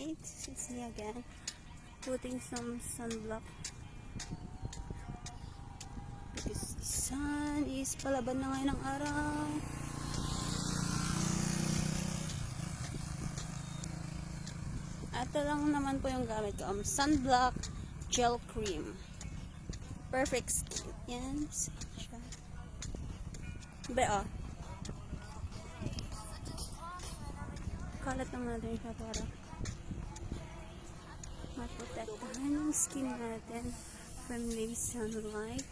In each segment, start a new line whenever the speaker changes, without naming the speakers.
right? It's me again. Putting some sunblock. Because the sun is palaban na ngayon ng araw. Ito lang naman po yung gamit ko. Sunblock gel cream. Perfect skin. Yan. Ba, kalat lang natin siya para maprotektahan yung skin natin from the sunlight.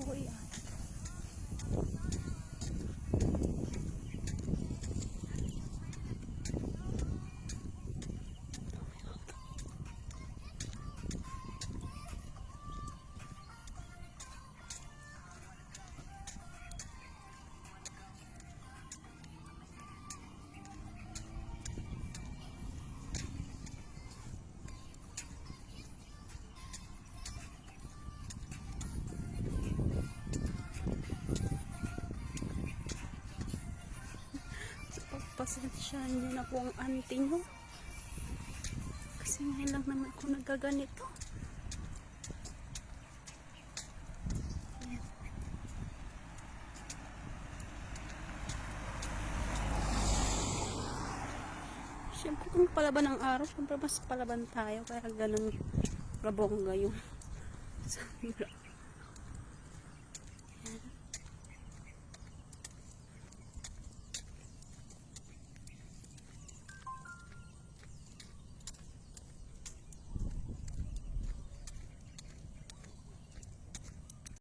Uy, pasensyahan niyo na po ang auntie nyo. Kasi ngayon lang naman ako nagaganito. Siyempre kung palaban ng araw, siyempre mas palaban tayo. Kaya ganun rabongga yung sunblock.